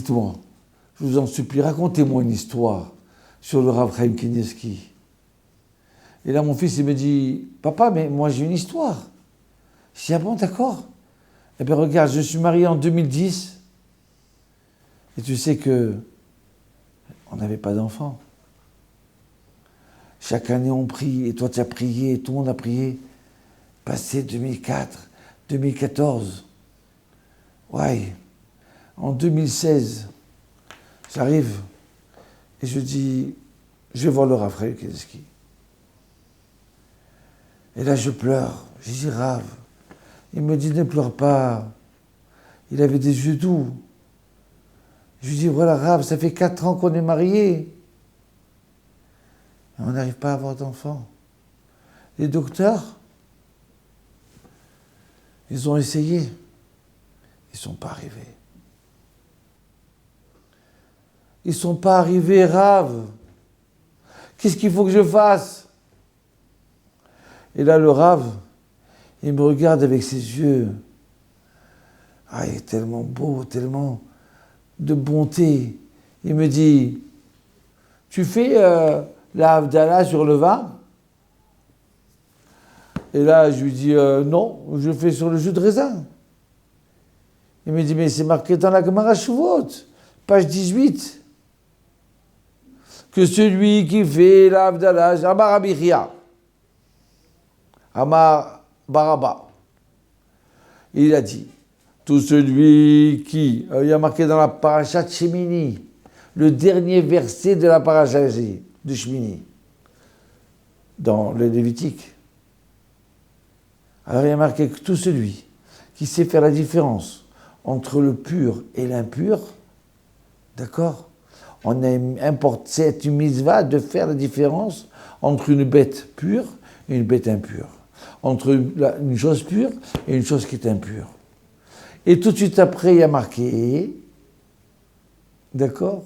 dites-moi, je vous en supplie, racontez-moi une histoire sur le Rav Chaim Kanievski. Et là, mon fils, il me dit, papa, mais moi j'ai une histoire. Je dis, ah bon, d'accord. Eh bien, regarde, je suis marié en 2010, et tu sais que on n'avait pas d'enfants. Chaque année, on prie, et toi, tu as prié, et tout le monde a prié. Passé 2004, 2014. Ouais. En 2016, j'arrive, et je dis, je vais voir le Rav Chaim Kanievski. Et là, je pleure. Je dis, Rav. Il me dit, ne pleure pas. Il avait des yeux doux. Je lui dis, voilà, Rav, ça fait 4 ans qu'on est mariés. Et on n'arrive pas à avoir d'enfants. Les docteurs, ils ont essayé. Ils ne sont pas arrivés. Ils ne sont pas arrivés, Rav. Qu'est-ce qu'il faut que je fasse? Et là, le Rav, il me regarde avec ses yeux. Ah, il est tellement beau, tellement de bonté. Il me dit, tu fais la Havdalah sur le vin? Et là, je lui dis, non, je fais sur le jus de raisin. Il me dit, mais c'est marqué dans la Gemara Shuvot, page 18, que celui qui fait la Havdalah, Amar Rabbi Chia, Amar Baraba, il a dit, tout celui qui, il y a marqué dans la paracha de Shemini, le dernier verset de la paracha de Shemini, dans le Lévitique. Alors il y a marqué que tout celui qui sait faire la différence entre le pur et l'impur, d'accord? On a importé cette mitzvah de faire la différence entre une bête pure et une bête impure, entre une chose pure et une chose qui est impure. Et tout de suite après, il y a marqué, d'accord?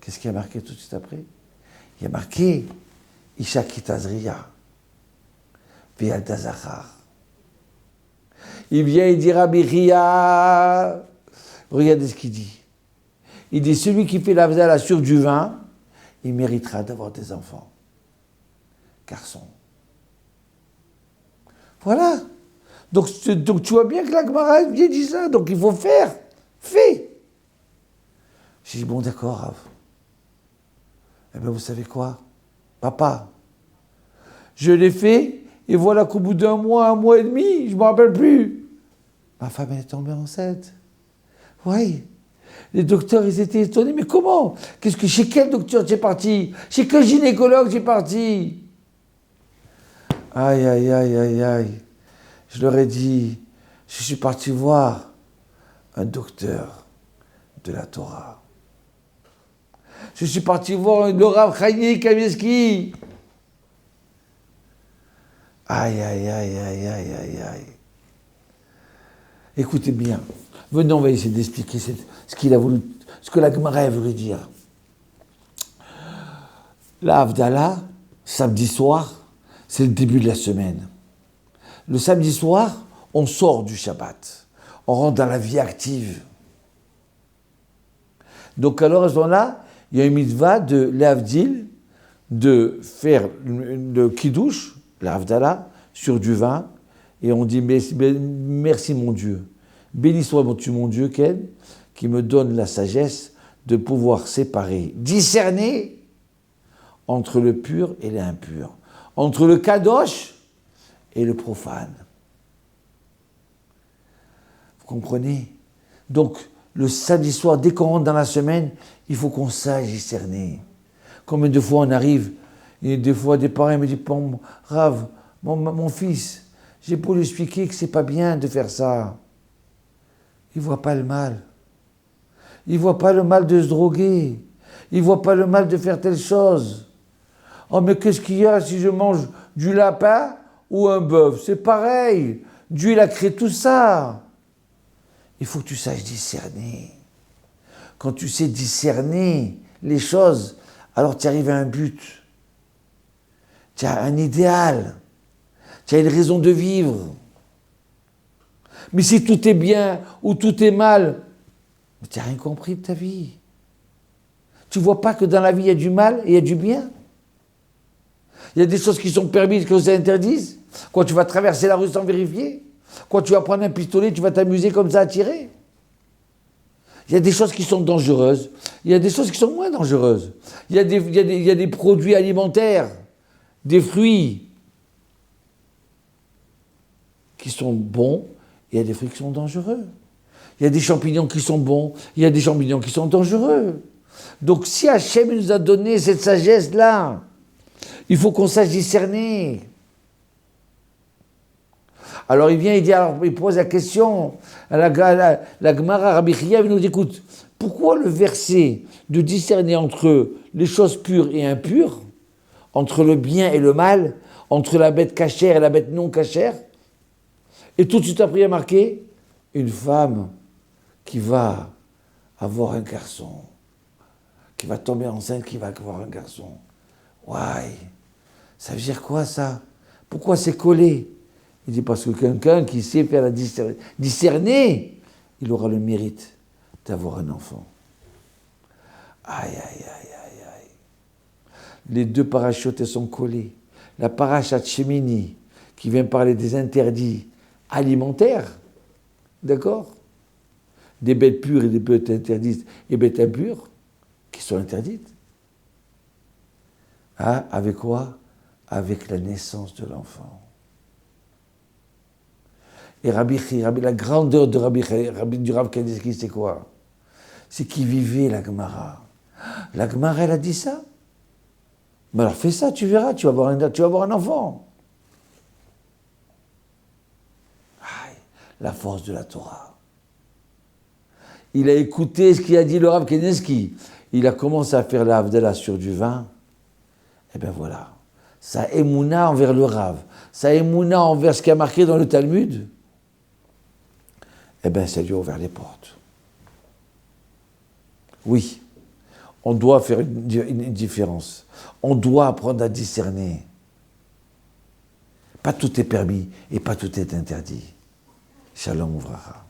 Qu'est-ce qu'il y a marqué tout de suite après? Il y a marqué Isha Kitazriya, Ve'alda Zachar. Il vient, il dit Rabbi Chia, regardez ce qu'il dit. Il dit, celui qui fait la Havdalah sur du vin, il méritera d'avoir des enfants. Garçon. Voilà. Donc tu vois bien que la Gemara vient dit ça, donc il faut faire. Fais. J'ai dit, bon d'accord, Rav. Eh bien vous savez quoi? Papa, je l'ai fait, et voilà qu'au bout d'un mois et demi, je ne me rappelle plus, ma femme elle est tombée enceinte. Oui. Les docteurs, ils étaient étonnés, mais comment? Chez quel docteur tu es parti? Chez quel gynécologue tu es parti? Aïe, aïe, aïe, aïe, aïe. Je leur ai dit, je suis parti voir un docteur de la Torah. Je suis parti voir le Rav Chaim Kanievski. Aïe, aïe, aïe, aïe, aïe, aïe, aïe. Écoutez bien. Venez, on va essayer d'expliquer ce qu'il a voulu, ce que la Gemara a voulu dire. La Havdalah, samedi soir, c'est le début de la semaine. Le samedi soir, on sort du Shabbat. On rentre dans la vie active. Donc alors, à ce moment-là, il y a une mitzvah de l'Havdil, de faire le kiddush, la Havdalah, sur du vin, et on dit merci mon Dieu. Béni sois-tu mon Dieu, Ken, qui me donne la sagesse de pouvoir séparer, discerner entre le pur et l'impur, entre le kadosh et le profane. Vous comprenez? Donc, le samedi soir, dès qu'on rentre dans la semaine, il faut qu'on sache discerner. Combien de fois on arrive, et des fois des parents me disent, bon, Rav, mon fils, j'ai beau lui expliquer que c'est pas bien de faire ça. Il ne voit pas le mal. Il ne voit pas le mal de se droguer. Il ne voit pas le mal de faire telle chose. Oh, mais qu'est-ce qu'il y a si je mange du lapin ou un bœuf? C'est pareil. Dieu, il a créé tout ça. Il faut que tu saches discerner. Quand tu sais discerner les choses, alors tu arrives à un but. Tu as un idéal. Tu as une raison de vivre. Mais si tout est bien ou tout est mal, Mais tu n'as rien compris de ta vie. Tu ne vois pas que dans la vie, il y a du mal et il y a du bien. Il y a des choses qui sont permises, que ça interdise. Quand tu vas traverser la rue sans vérifier. Quand tu vas prendre un pistolet, tu vas t'amuser comme ça à tirer. Il y a des choses qui sont dangereuses. Il y a des choses qui sont moins dangereuses. Il y a des produits alimentaires, des fruits qui sont bons, et il y a des fruits qui sont dangereux. Il y a des champignons qui sont bons, il y a des champignons qui sont dangereux. Donc si Hachem nous a donné cette sagesse-là, il faut qu'on sache discerner. Alors il vient, il pose la question à la Gemara, Rabbi Chia, il nous dit, écoute, pourquoi le verset de discerner entre les choses pures et impures, entre le bien et le mal, entre la bête cachère et la bête non cachère, et tout de suite après il y a marqué une femme qui va avoir un garçon, qui va tomber enceinte, qui va avoir un garçon. Ouais, ça veut dire quoi ça? Pourquoi c'est collé? Il dit parce que quelqu'un qui sait faire la discerner, il aura le mérite d'avoir un enfant. Aïe, aïe, aïe, aïe, aïe. Les deux parachutes sont collés. La parachat Shemini, qui vient parler des interdits alimentaires, d'accord? Des bêtes pures et des bêtes interdites et bêtes impures, qui sont interdites. Ah, avec quoi? Avec la naissance de l'enfant. Et la grandeur de du Rav Kanievski, c'est quoi? C'est qu'il vivait la Gemara. La Gemara, elle a dit ça. Mais alors fais ça, tu verras, tu vas avoir un enfant. Aïe, la force de la Torah. Il a écouté ce qu'il a dit le Rav Kanievski. Il a commencé à faire la Havdalah sur du vin. Et bien voilà. Sa émouna envers le Rav, sa émouna envers ce qui a marqué dans le Talmud, eh bien, ça lui a ouvert les portes. Oui, on doit faire une différence. On doit apprendre à discerner. Pas tout est permis et pas tout est interdit. Shalom Ouvracha.